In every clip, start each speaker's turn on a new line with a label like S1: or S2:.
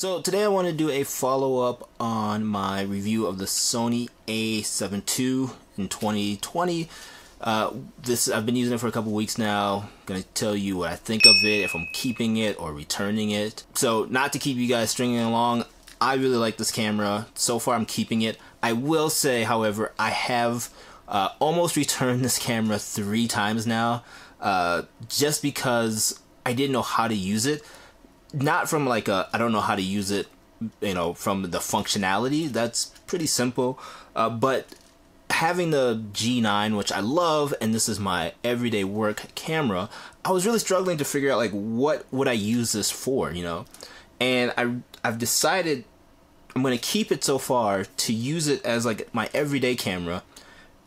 S1: So today I want to do a follow-up on my review of the Sony A7 II in 2020. I've been using it for a couple weeks now. I'm going to tell you what I think of it, if I'm keeping it or returning it. So not to keep you guys stringing along, I really like this camera. So far I'm keeping it. I will say, however, I have almost returned this camera 3 times now, just because I didn't know how to use it. Not from like I don't know how to use it, from the functionality. That's pretty simple. But having the G9, which I love, and this is my everyday work camera, I was really struggling to figure out like what would I use this for, And I've decided I'm going to keep it so far to use it as like my everyday camera,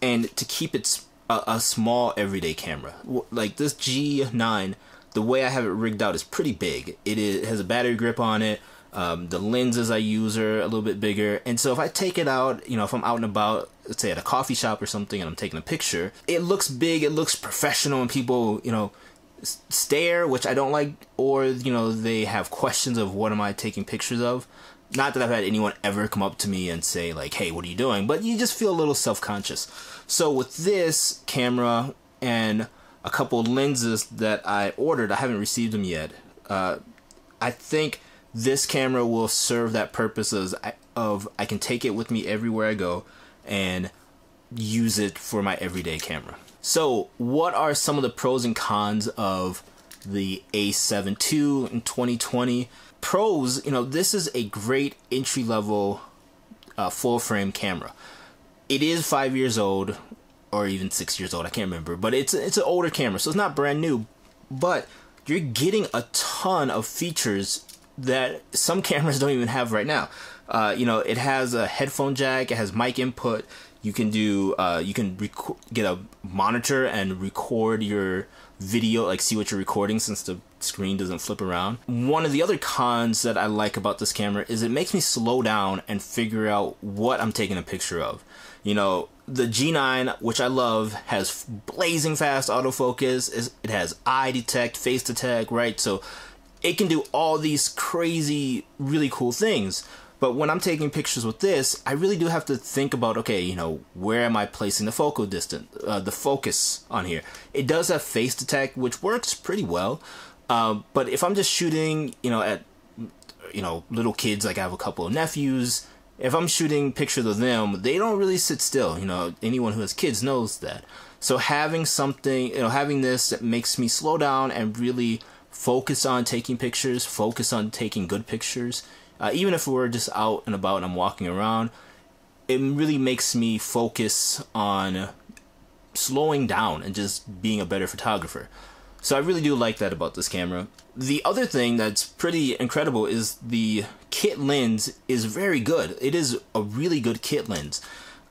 S1: and to keep it a small everyday camera. Like this G9, the way I have it rigged out is pretty big. It has a battery grip on it. The lenses I use are a little bit bigger. And so if I take it out, if I'm out and about, let's say at a coffee shop or something, and I'm taking a picture, it looks big, it looks professional, and people, stare, which I don't like, or, they have questions of what am I taking pictures of. Not that I've had anyone ever come up to me and say like, hey, what are you doing? But you just feel a little self-conscious. So with this camera and a couple lenses that I ordered, I haven't received them yet. I think this camera will serve that purpose of I can take it with me everywhere I go and use it for my everyday camera. So what are some of the pros and cons of the A7 II in 2020? Pros, this is a great entry-level full frame camera. It is 5 years old, or even 6 years old, I can't remember, but it's an older camera, so it's not brand new, but you're getting a ton of features that some cameras don't even have right now. It has a headphone jack, it has mic input, you can do, get a monitor and record your video, like see what you're recording since the screen doesn't flip around. One of the other cons that I like about this camera is it makes me slow down and figure out what I'm taking a picture of. The G9, which I love, has blazing fast autofocus. It has eye detect, face detect, right? So it can do all these crazy, really cool things. But when I'm taking pictures with this, I really do have to think about, okay, where am I placing the focal distance, the focus on here? It does have face detect, which works pretty well. But if I'm just shooting, at, little kids, like I have a couple of nephews, if I'm shooting pictures of them, they don't really sit still. Anyone who has kids knows that. So having something, having this that makes me slow down and really focus on taking pictures, focus on taking good pictures. Even if we're just out and about and I'm walking around, it really makes me focus on slowing down and just being a better photographer. So I really do like that about this camera. The other thing that's pretty incredible is the kit lens is very good. It is a really good kit lens.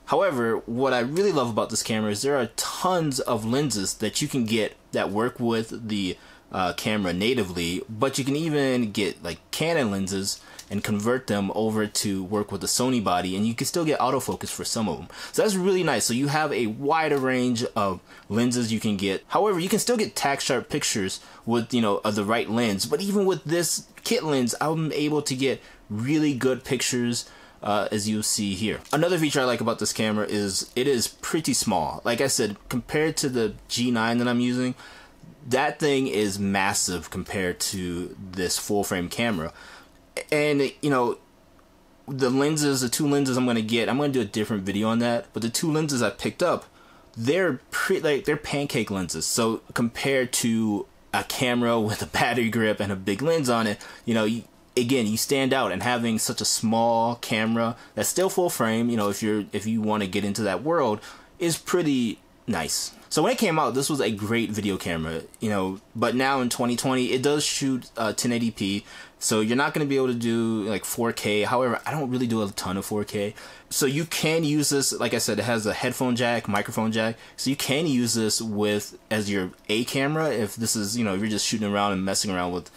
S1: However, what I really love about this camera is there are tons of lenses that you can get that work with the camera natively, but you can even get like Canon lenses and convert them over to work with the Sony body, and you can still get autofocus for some of them. So that's really nice. So you have a wider range of lenses you can get. However, you can still get tack sharp pictures with, of the right lens. But even with this kit lens, I'm able to get really good pictures, as you see here. Another feature I like about this camera is it is pretty small. Like I said, compared to the G9 that I'm using, that thing is massive compared to this full frame camera. And the lenses, the 2 lenses I'm going to do a different video on that, but the 2 lenses I picked up, they're they're pancake lenses. So compared to a camera with a battery grip and a big lens on it, again, you stand out, and having such a small camera that's still full frame, if you want to get into that world, is pretty nice. So when it came out, this was a great video camera, but now in 2020, it does shoot 1080p, so you're not going to be able to do like 4K. However, I don't really do a ton of 4K. So you can use this, like I said, it has a headphone jack, microphone jack, so you can use this as your A camera if this is, if you're just shooting around and messing around with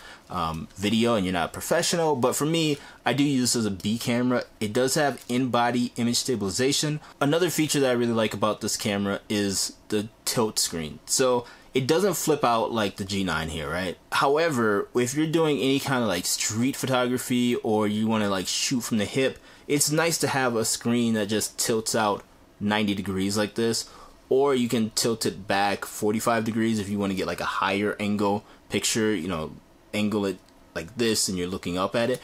S1: video and you're not professional. But for me, I do use this as a B camera. It does have in-body image stabilization. Another feature that I really like about this camera is the tilt screen. So It doesn't flip out like the G9 here, right? However, if you're doing any kind of like street photography or you want to like shoot from the hip, it's nice to have a screen that just tilts out 90 degrees like this, or you can tilt it back 45 degrees if you want to get like a higher angle picture, you know, angle it like this and you're looking up at it.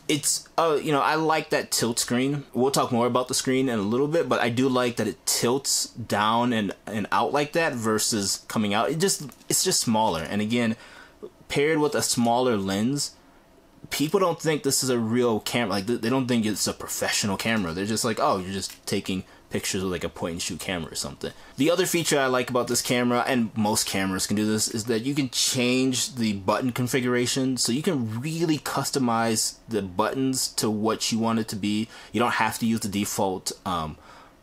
S1: It's you know, I like that tilt screen. We'll talk more about the screen in a little bit, but I do like that it tilts down and out like that versus coming out. It's just smaller. And again, paired with a smaller lens, people don't think this is a real camera. Like, they don't think it's a professional camera. They're just like, oh, you're just taking pictures with like a point and shoot camera or something. The other feature I like about this camera, and most cameras can do this, is that you can change the button configuration. So you can really customize the buttons to what you want it to be. You don't have to use the default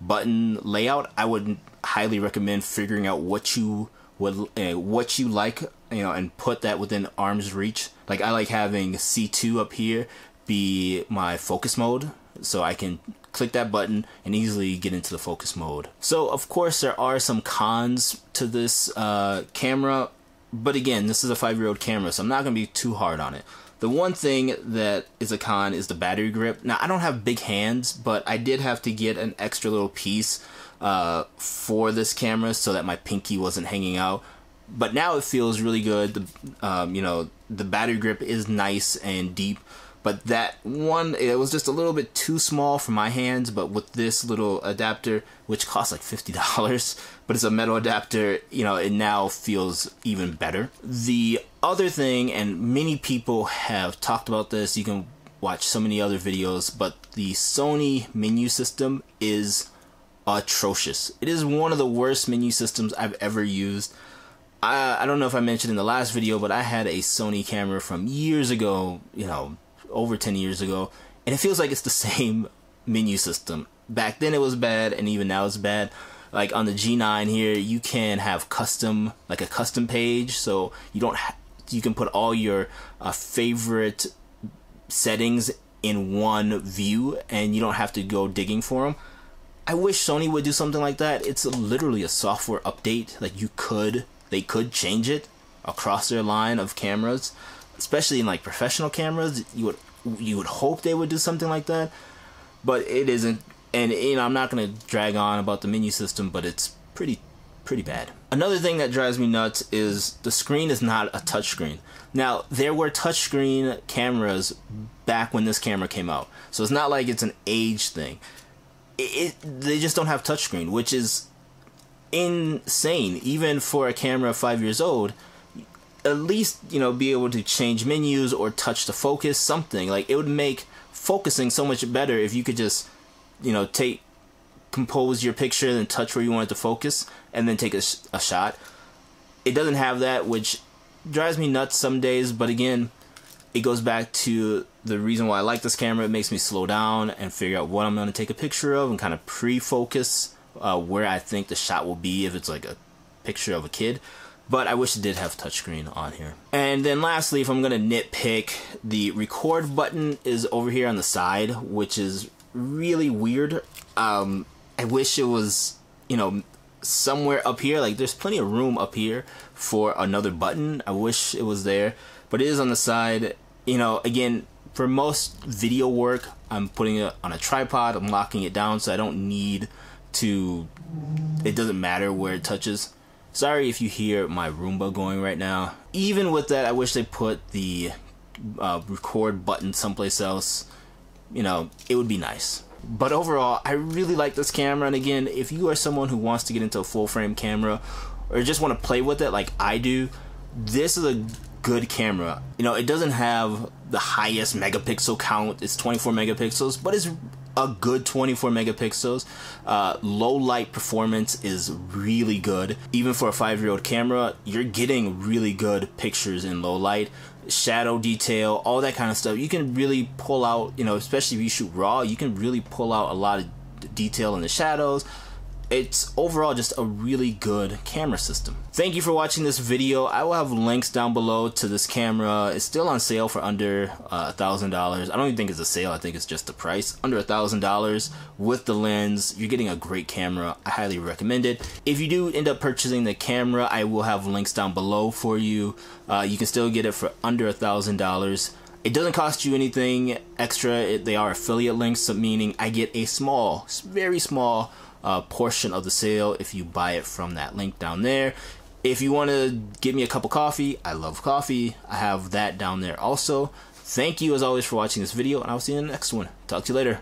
S1: button layout. I would highly recommend figuring out what you like, you know, and put that within arm's reach. Like, I like having C2 up here be my focus mode, so I can click that button and easily get into the focus mode. So of course there are some cons to this camera, but again, this is a 5-year-old camera, so I'm not going to be too hard on it. The one thing that is a con is the battery grip. Now, I don't have big hands, but I did have to get an extra little piece for this camera so that my pinky wasn't hanging out. But now it feels really good. You know, the battery grip is nice and deep. But that one, it was just a little bit too small for my hands. But with this little adapter, which costs like $50, but it's a metal adapter, you know, it now feels even better. The other thing, and many people have talked about this, you can watch so many other videos, but the Sony menu system is atrocious. It is one of the worst menu systems I've ever used. I don't know if I mentioned in the last video, but I had a Sony camera from years ago, you know, over 10 years ago, and it feels like it's the same menu system. Back then it was bad, and even now it's bad. Like on the G9 here, you can have custom, like a custom page, so you don't you can put all your favorite settings in one view, and you don't have to go digging for them. I wish Sony would do something like that. It's literally a software update. Like, they could change it across their line of cameras, especially in like professional cameras. You would hope they would do something like that, but it isn't. And you know, I'm not gonna drag on about the menu system, but it's pretty bad. Another thing that drives me nuts is the screen is not a touchscreen. Now, there were touchscreen cameras back when this camera came out, so it's not like it's an age thing. They just don't have touchscreen, which is insane. Even for a camera 5 years old, at least, you know, be able to change menus or touch the focus, something. Like, it would make focusing so much better if you could just, you know, compose your picture and touch where you want it to focus and then take a shot. It doesn't have that, which drives me nuts some days, but again, it goes back to the reason why I like this camera. It makes me slow down and figure out what I'm going to take a picture of and kind of pre-focus where I think the shot will be if it's like a picture of a kid. But I wish it did have touchscreen on here. And then lastly, if I'm going to nitpick, the record button is over here on the side, which is really weird. I wish it was, you know, somewhere up here. Like, there's plenty of room up here for another button. I wish it was there, but it is on the side. You know, again, for most video work, I'm putting it on a tripod. I'm locking it down so I don't need to, it doesn't matter where it touches. Sorry if you hear my Roomba going right now. Even with that, I wish they put the record button someplace else. You know, it would be nice. But overall, I really like this camera. And again, if you are someone who wants to get into a full frame camera or just want to play with it like I do, this is a good camera. You know, it doesn't have the highest megapixel count. It's 24 megapixels, but it's a good 24 megapixels. Low light performance is really good. Even for a 5-year-old camera, you're getting really good pictures in low light. Shadow detail, all that kind of stuff. You can really pull out, you know, especially if you shoot raw, you can really pull out a lot of detail in the shadows. it's overall just a really good camera system. Thank you for watching this video. I will have links down below to this camera. It's still on sale for under $1,000. I don't even think it's a sale. I think it's just the price. Under $1,000 with the lens. You're getting a great camera. I highly recommend it. If you do end up purchasing the camera, I will have links down below for you. You can still get it for under $1,000. It doesn't cost you anything extra. They are affiliate links, so meaning I get a small, very small portion of the sale if you buy it from that link down there. If you want to get me a cup of coffee, I love coffee. I have that down there also. Thank you as always for watching this video, and I'll see you in the next one. Talk to you later.